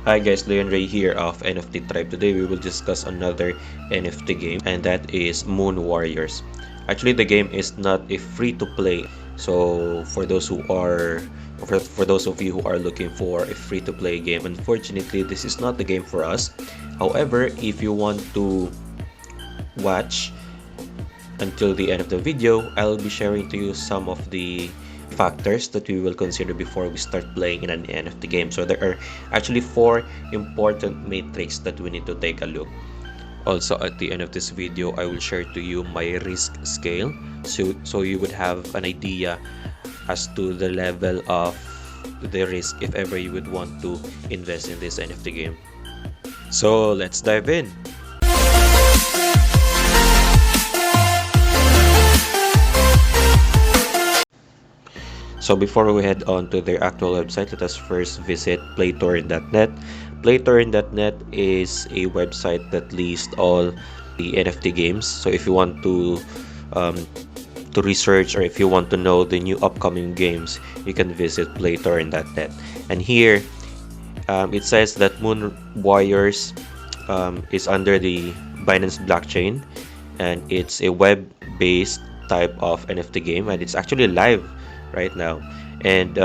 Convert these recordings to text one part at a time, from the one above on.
Hi guys, Leon Ray here of NFT Tribe. Today we will discuss another NFT game, and that is Moon Warriors. Actually, the game is not a free-to-play. So for those who are for those of you who are looking for a free-to-play game, unfortunately this is not the game for us. However, if you want to watch until the end of the video, I'll be sharing to you some of the factors that we will consider before we start playing in an NFT game. So there are actually 4 important metrics that we need to take a look. Also, at the end of this video, I will share to you my risk scale, so you would have an idea as to the level of the risk if ever you would want to invest in this NFT game. So let's dive in. So before we head on to their actual website, let us first visit Playtoearn.net. Playtoearn.net is a website that lists all the NFT games. So if you want to research, or if you want to know the new upcoming games, you can visit Playtoearn.net. And here it says that Moon Warriors is under the Binance blockchain, and it's a web-based type of NFT game, and it's actually live right now, and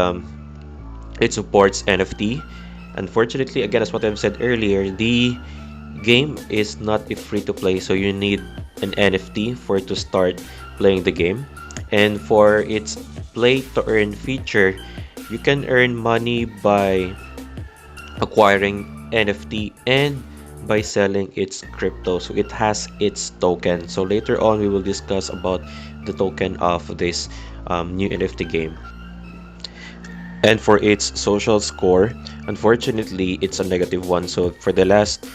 it supports NFT. Unfortunately, again, as what I've said earlier, the game is not a free-to-play, so you need an NFT for it to start playing the game. And for its play-to-earn feature, you can earn money by acquiring NFT and by selling its crypto. So it has its token. So later on we will discuss about the token of this new NFT game. And for its social score, unfortunately it's a -1. So for the last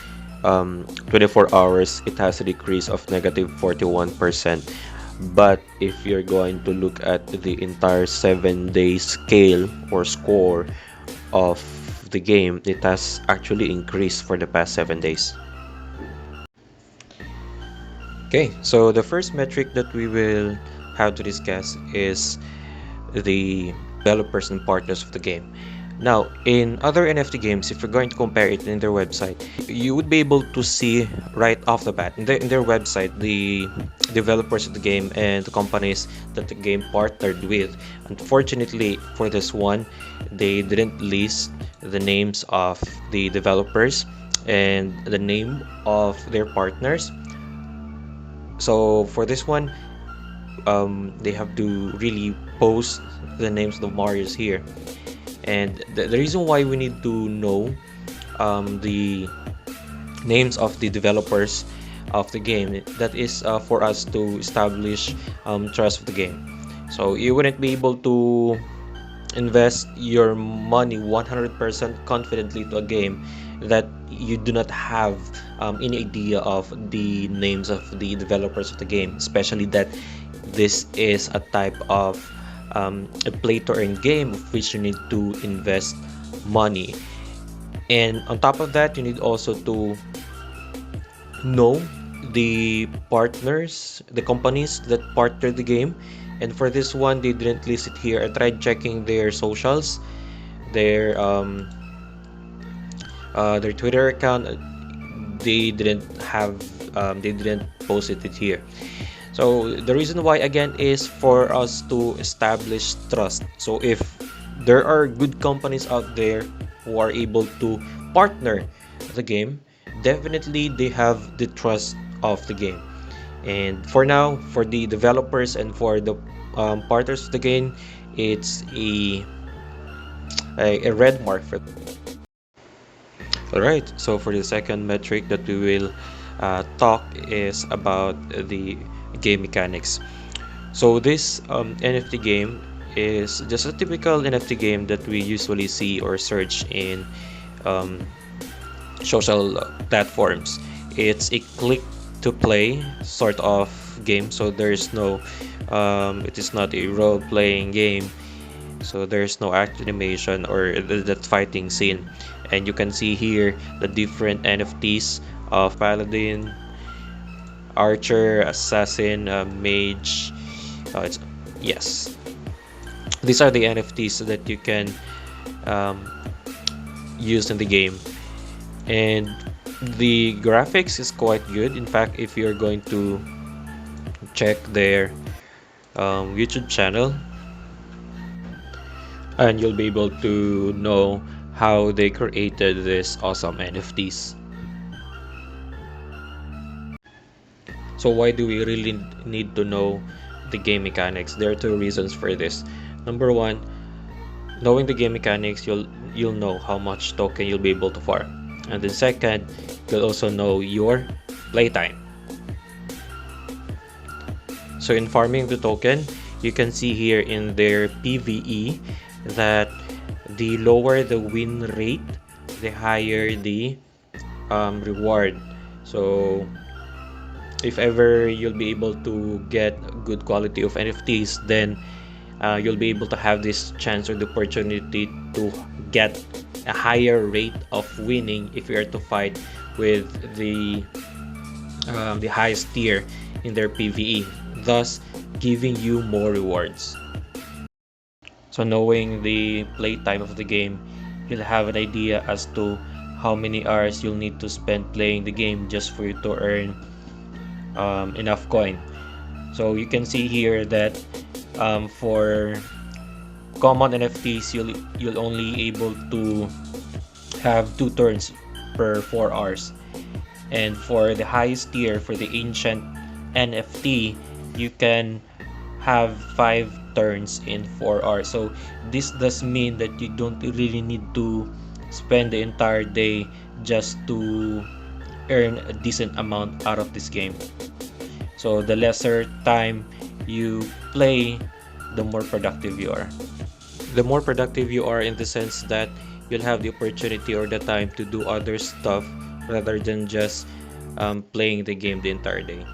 24 hours it has a decrease of -41%. But if you're going to look at the entire 7-day scale or score of the game, it has actually increased for the past 7 days. Okay, so the first metric that we will have to discuss is the developers and partners of the game. Now, in other NFT games, if you're going to compare it in their website, you would be able to see right off the bat in their website the developers of the game and the companies that the game partnered with. Unfortunately, for this one, they didn't list the names of the developers and the name of their partners. So for this one, they have to really post the names of the Marios here. And the reason why we need to know the names of the developers of the game, that is for us to establish trust of the game. So you wouldn't be able to invest your money 100% confidently to a game that you do not have any idea of the names of the developers of the game, especially that this is a type of a play-to-earn game of which you need to invest money. And on top of that, you need also to know the partners, the companies that partner the game. And for this one, they didn't list it here. I tried checking their socials, their Twitter account. They didn't have they didn't post it here. So the reason why, again, is for us to establish trust. So if there are good companies out there who are able to partner the game, definitely they have the trust of the game. And for now, for the developers and for the partners of the game, it's a red mark for them. Alright, so for the second metric that we will talk is about the game mechanics. So this NFT game is just a typical NFT game that we usually see or search in social platforms. It's a click to play sort of game, so there's no it is not a role-playing game, so there's no animation or that fighting scene. And you can see here the different NFTs of Paladin, Archer, Assassin, Mage. Yes, these are the NFTs that you can use in the game. and the graphics is quite good. In fact, if you're going to check their YouTube channel, and you'll be able to know how they created this awesome NFTs. So why do we really need to know the game mechanics? There are two reasons for this. Number one, knowing the game mechanics, you'll know how much token you'll be able to farm. And then second, you'll also know your playtime. So in farming the token, you can see here in their PvE that the lower the win rate, the higher the reward. So if ever you'll be able to get good quality of NFTs, then you'll be able to have this chance or the opportunity to get a higher rate of winning if you are to fight with the highest tier in their PvE, thus giving you more rewards. So knowing the playtime of the game, you'll have an idea as to how many hours you'll need to spend playing the game just for you to earn enough coin. So you can see here that for common NFTs, you'll only able to have 2 turns per 4 hours. And for the highest tier, for the ancient NFT, you can have 5 turns in 4 hours. So this does mean that you don't really need to spend the entire day just to earn a decent amount out of this game. So the lesser time you play, the more productive you are. The more productive you are in the sense that you'll have the opportunity or the time to do other stuff rather than just playing the game the entire day.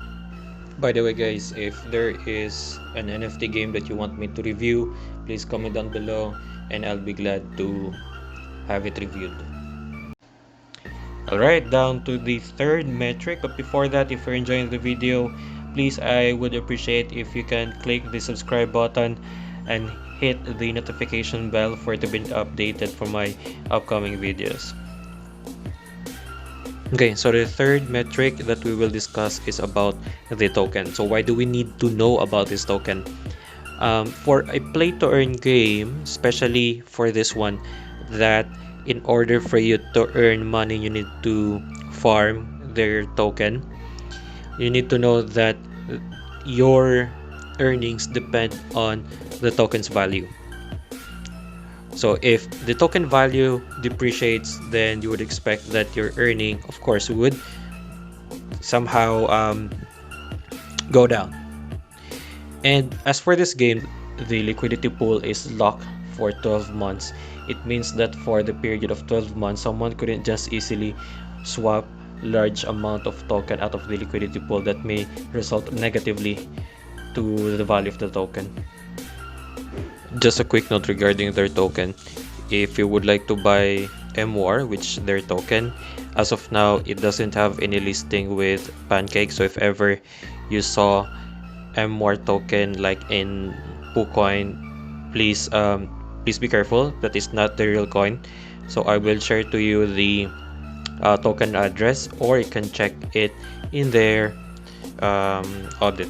By the way guys, if there is an NFT game that you want me to review, please comment down below and I'll be glad to have it reviewed. Alright, down to the third metric, but before that, if you're enjoying the video, please, I would appreciate if you can click the subscribe button and hit the notification bell for it to be updated for my upcoming videos. Okay, so the third metric that we will discuss is about the token. So why do we need to know about this token? For a play to earn game, especially for this one, that in order for you to earn money, you need to farm their token. You need to know that your earnings depend on the token's value. So if the token value depreciates, then you would expect that your earning, of course, would somehow go down. And as for this game, the liquidity pool is locked for 12 months. It means that for the period of 12 months, someone couldn't just easily swap large amount of token out of the liquidity pool that may result negatively to the value of the token. Just a quick note regarding their token. If you would like to buy MWAR, which their token, as of now it doesn't have any listing with Pancake. So if ever you saw MWAR token like in PooCoin, please be careful. That is not the real coin. So I will share to you the token address, or you can check it in their audit.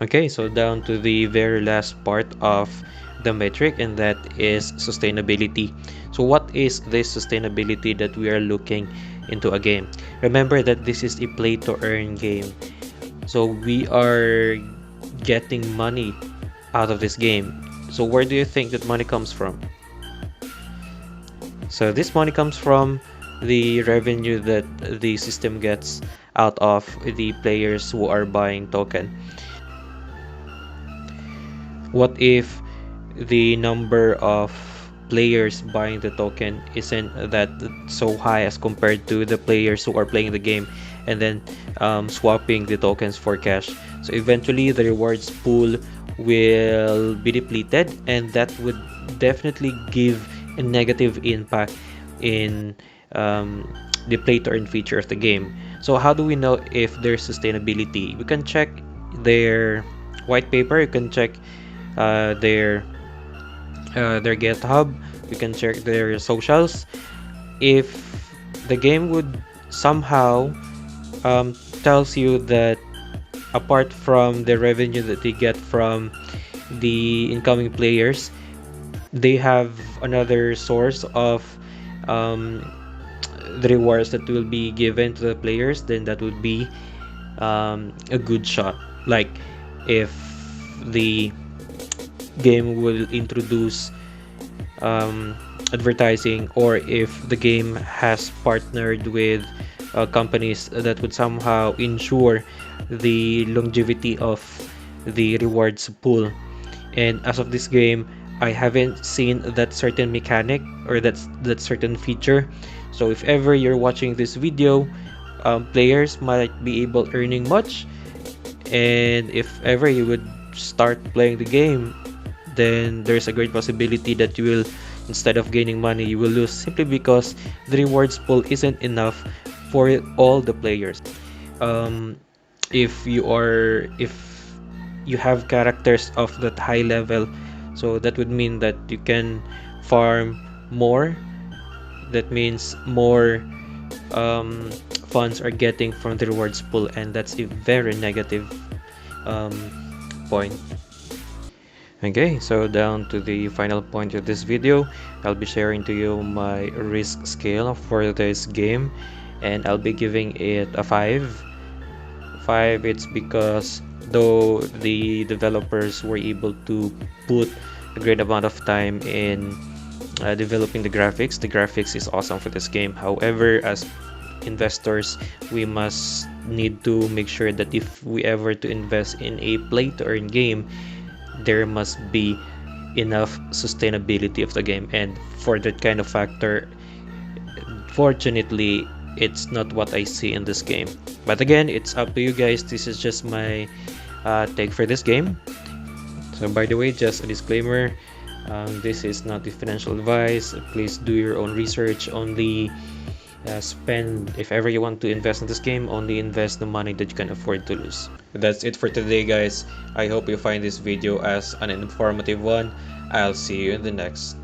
Okay, so down to the very last part of the metric, and that is sustainability. So what is this sustainability that we are looking into a game? Remember that this is a play to earn game. So we are getting money out of this game. So where do you think that money comes from? So this money comes from the revenue that the system gets out of the players who are buying token. What if the number of players buying the token isn't that so high as compared to the players who are playing the game and then swapping the tokens for cash? So eventually the rewards pool will be depleted, and that would definitely give a negative impact in the play to earn feature of the game. So how do we know if there's sustainability? We can check their white paper. You can check their GitHub. You can check their socials. If the game would somehow tells you that apart from the revenue that they get from the incoming players, they have another source of um, the rewards that will be given to the players. Then that would be a good shot. Like if the game will introduce advertising, or if the game has partnered with companies that would somehow ensure the longevity of the rewards pool. And as of this game, I haven't seen that certain mechanic or that certain feature. So if ever you're watching this video, players might be able earning much, and if ever you would start playing the game, then there's a great possibility that you will, instead of gaining money, you will lose, simply because the rewards pool isn't enough for all the players. um, if you have characters of that high level, so that would mean that you can farm more. That means more um, funds are getting from the rewards pool, and that's a very negative um, point. Okay, so down to the final point of this video, I'll be sharing to you my risk scale for this game, and I'll be giving it a 5. 5, it's because though the developers were able to put a great amount of time in developing the graphics is awesome for this game. However, as investors, we must need to make sure that if we ever to invest in a play to earn game, there must be enough sustainability of the game. And for that kind of factor, fortunately, it's not what I see in this game. But again, it's up to you guys. This is just my take for this game. So by the way, just a disclaimer, this is not the financial advice. Please do your own research. Only spend, if ever you want to invest in this game, only invest the money that you can afford to lose. That's it for today, guys. I hope you find this video as an informative one. I'll see you in the next